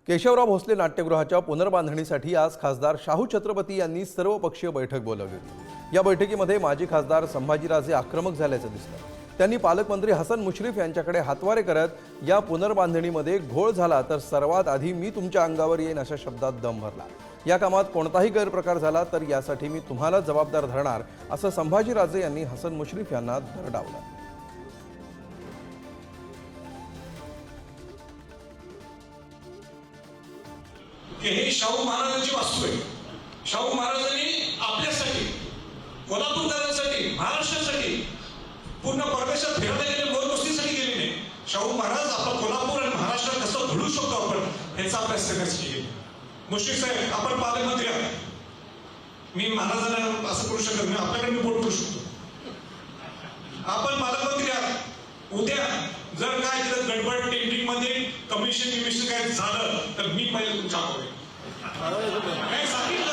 केशवराव भोसले नाट्यगृहाच्या पुनर्बांधणीसाठी आज खासदार शाहू छत्रपती यांनी सर्वपक्षीय बैठक बोलावली होती। या बैठकीमध्ये माजी खासदार संभाजीराजे आक्रमक झाल्याचं दिसलं। त्यांनी पालकमंत्री हसन मुश्रीफ यांच्याकडे हातवारे करत या पुनर्बांधणीमध्ये घोळ झाला तर सर्वात आधी मी तुमच्या अंगावर येईन अशा शब्दात दम भरला। या कामात कोणताही गैरप्रकार झाला तर यासाठी मी तुम्हाला जबाबदार धरणार असं संभाजीराजे यांनी हसन मुश्रीफ यांना दरडावलं। हे शाहू महाराजांची वास्तू आहे। शाहू महाराजांनी आपल्यासाठी, कोल्हापूरकरांसाठी, महाराष्ट्रासाठी, पूर्ण परदेशात फिरायला गेले, मोजमस्तीसाठी गेले नाही। शाहू महाराज आपला कोल्हापूर आणि महाराष्ट्र कसं घडवू शकतो आपण याचा अभ्यास करण्यासाठी गेले। मुश्रीफ साहेब, आपण पालकमंत्री आहात, मी महाराजांना असं करू शकत नाही, आपल्याकडे मी बोट करू शकतो। आपण पालकमंत्री आहात, उद्या जर काय गडबड टेंडरिंग मध्ये कमिशन काय झालं तर मी पहिले तुमच्या काय सांगितलं